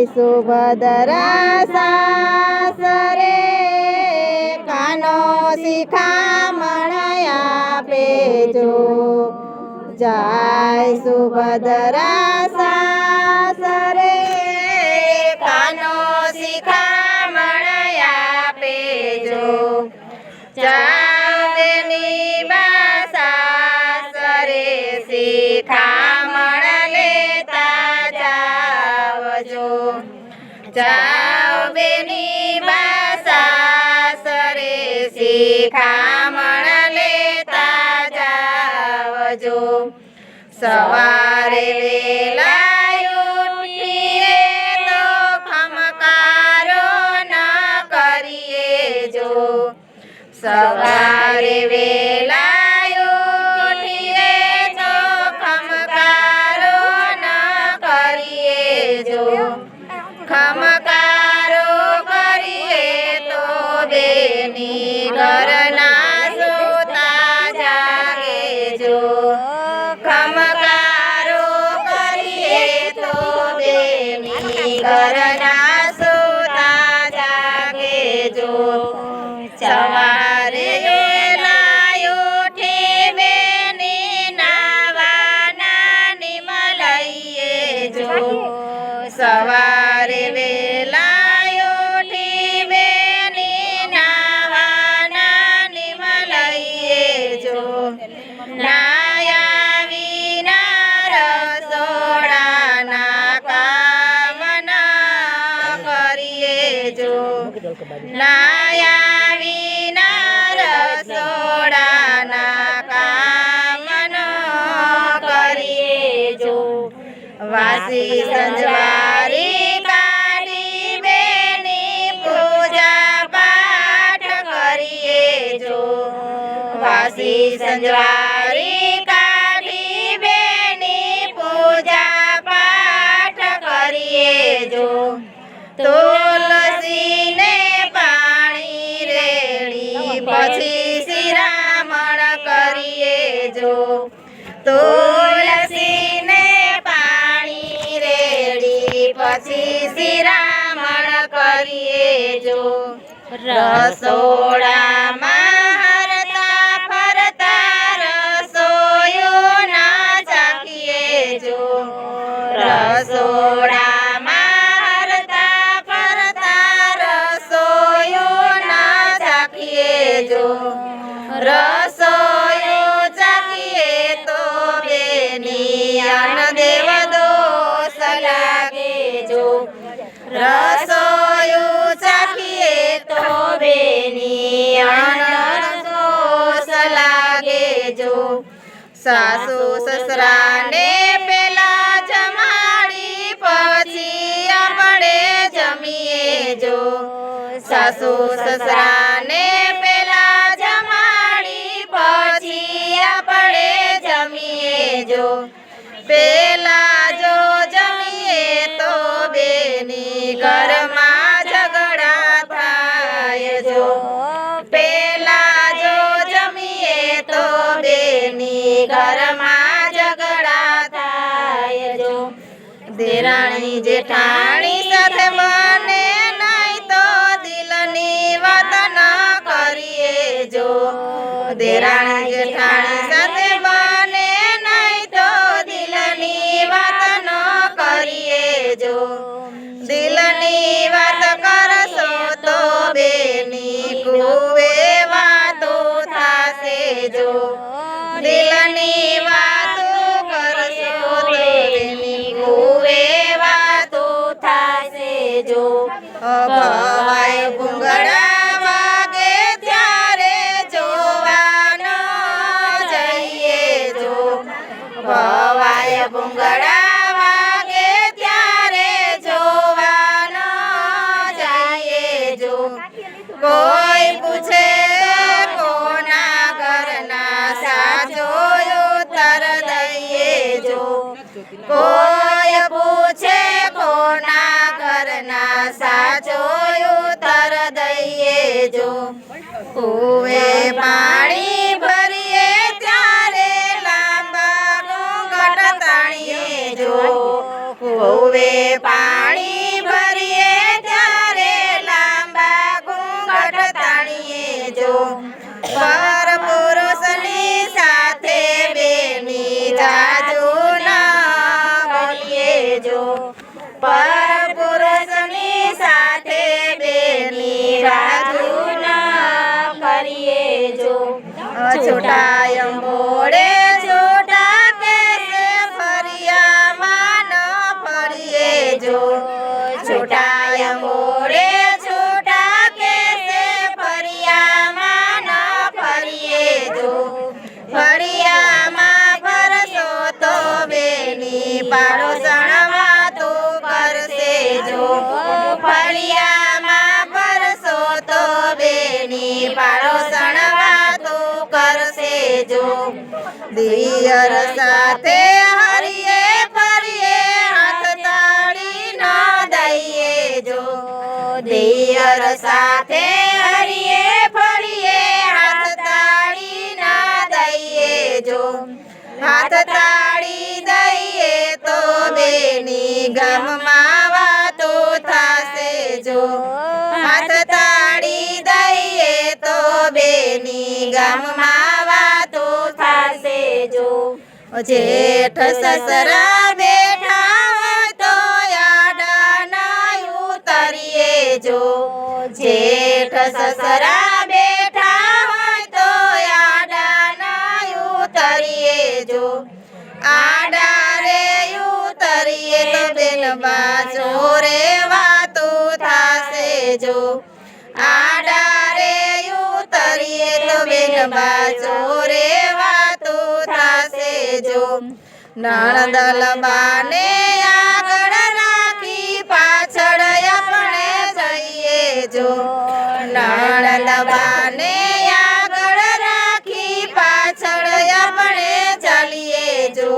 સુભદ્રા સાસરે કાનો શિખામણ આપે જો જય સુભદ્રા સાસરે કાનો શિખામણ આપે જો જાવેની બા સાસરે શિખામણ લેતા જાવજો જાઓ બેની બા સાસરે શિખામણ લેતા જાવજો સવારે વેલા ઉઠીએ તો ખમકારો ન કરીએ જો સવારે વેલા ઉઠીએ તો ખમકારો ન કરીએ જો ખમકારો કરીએ તો બેની ઘરના સોતા જાગે જો ખમકારો કરીએ તો બેની ઘરના સોતા જાગે જો સવારે વેલા ઉઠી બેની નાવાના નિમ લઈએ જો સવારે વેલા ઉઠી બેની નાવાના નિમ લઈએ જો નાયા વિના રસોડાના કામ ન કરીએ જો નાયા વિના રસોડાના કામ ન કરીએ જો વાસી સંજવારી કાઢી બેની પૂજા પાઠ કરીએ જો વાસી સંજવારી કાઢી બેની પૂજા પાઠ કરીએ જો તુલસીને પાણી રેડી પછી શિરામણ કરીએ જો તુલસીને પાણી રેડી પછી શિરામણ કરીએ જો રસોડામાં હરતા ફરતા રસોયું ના ચાખીએ જો રસોડામાં હરતા ફરતા રસોયું ના ચાખીએ જો રસોયું ચાખીએ તો બેની અન્નદેવ દોષ લાગે જો રસોયું ચાખીએ તો બેની અન્ન દોષ લાગે જો સાસુ સસરાને પેલા જમાડી પછી આપણે જમીએ જો સાસુ સસરાને પેલા જમાડી પછી આપણે જમીએ જો પેલા જો જમીએ તો બેની ઘરમાં ઝઘડા થાય જો પેલા જો જમીએ તો બેની ઘરમાં ઝઘડા થાય જો દેરાણી જેઠાણી સાથે બને નહીં તો દિલની વાત ન કરીએ જો દેરાણી જેઠાણી સાથે બને નહીં તો દિલની વાત ન કરીએ જો દિલની વાત કરશો તો બેની કુવે વાતો થાશે જો દિલની વાતો કરશો તો બેની કુવે વાતો થાશે જો ભવાય ભૂંગળા વાગે ત્યારે જોવાનો જઈએ જો ભવાય ભૂંગળા વાગે ત્યારે જોવાનો જઈએ જો કોઈ પૂછે કોના ઘરના સાચો ઉત્તર દઈએ જો કોઈ પૂછે કોના ઘરના સાચો ઉત્તર દઈએ જો કુવે પાણી ભરીએ ત્યારે લાંબા ઘૂંઘટ તાણીએ જો કુવે પાણી પર પુરુષની સાથે બેની જાજુ ના બોલીએ જો પર પુરુષની સાથે બેની જાજુ ના કરીએ જો છોટા અંબોડે છોટા કેસે ફરિયામાં ન ફરીએ જો છોટા અંબોડે છોટા કેસે ફરિયામાં ન ફરીએ જો ફળિયામાં ફરશો તો બેની પાડોશણ વાતો કરશે જો ફળિયામાં ફરશો તો બેની પાડોશણ વાતો કરશે જો દિયર સાથે હરીએ ફરીએ હાથ તાળી ન દઈએ જો દિયર સાથે હરીએ ફરીએ હાથ તાળી ન દઈએ જો હાથ તાળી દઈએ તો બેની ગામમાં વાતો થાશે જો હાથ તાળી દઈએ તો બેની ગામમાં વાતો થાશે જો જેઠ સસરા બેઠા હોય તો આડા ના ઉતરીએ જો જેઠ સસરા બેઠા હોય તો આડા ના ઉતરીએ જો આડા રે ઉતરીએ તો બેન બાજો રે વાતો થાશે જો આડા રે ઉતરીએ તો બેન બાજો રે વાતો થાશે જો નણદલ બાને આગળ રાખી પાછળ આપણે જઈએ જો નણદ બાને આગળ રાખી પાછળ આપણે ચાલીએ જો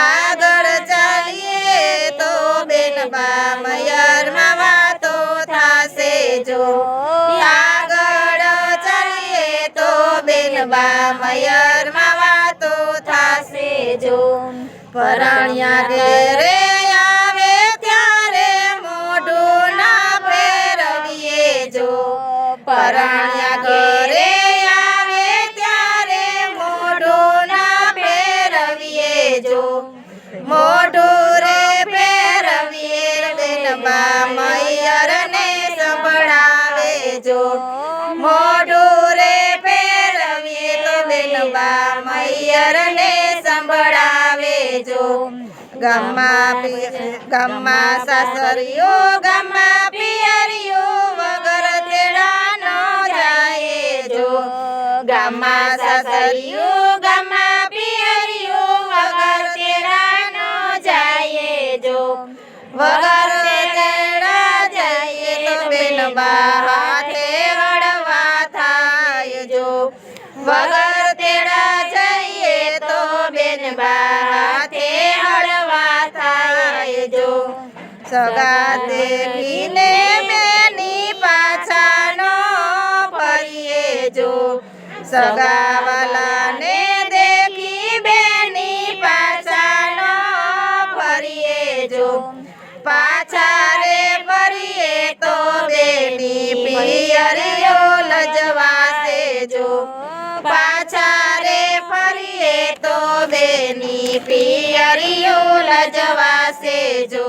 આગળ ચાલીએ તો બેન બા મયરમાં વાતો થાશે જો આગળ ચાલીએ તો બેન બા મયરમાં વાતો થાશે જો પરણ્યા ઘેરે આવે ત્યારે મોઢું ના ફેરવીએ જો પરણ્યા ઘેરે આવે ત્યારે મોઢું ના ફેરવીએ જો મોઢું રે ફેરવીએ બેન બા મૈયરને સંભળાવે જો મોઢું રે ફેરવીએ તો બેન બા મૈયરને સંભળાવે જો ગામમાં સાસરીઓ ગામમાં પિયરીઓ વગર તેડા ન જાય જો ગામમાં સાસરીઓ ગામમાં પિયરીઓ વગર તેડા ન જાય જો વગર તેડા જઈએ તો બેન બા હાથે હળવા થાય જો વગર તેડા જઈએ તો બેન બા હાથે હળવા થાય જો સગા દેખીને બેની પાછા નો ફરીએ જો સગાવાલાને દેખી બેની પાછા નો ફરીએ જો પાછા રે ફરીએ તો બેની પિયરીઓ લજવાશે જો પાછા રે ફરીએ તો બેની પિયરીઓ લજવાશે જો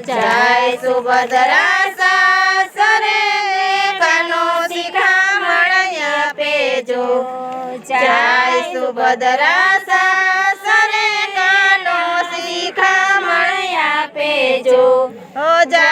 જય સુભદ્રા સાસરે કાનો શિખામણ આપે જો જય સુભદ્રા સાસરે કાનો શિખામણ આપે જો ઓ જય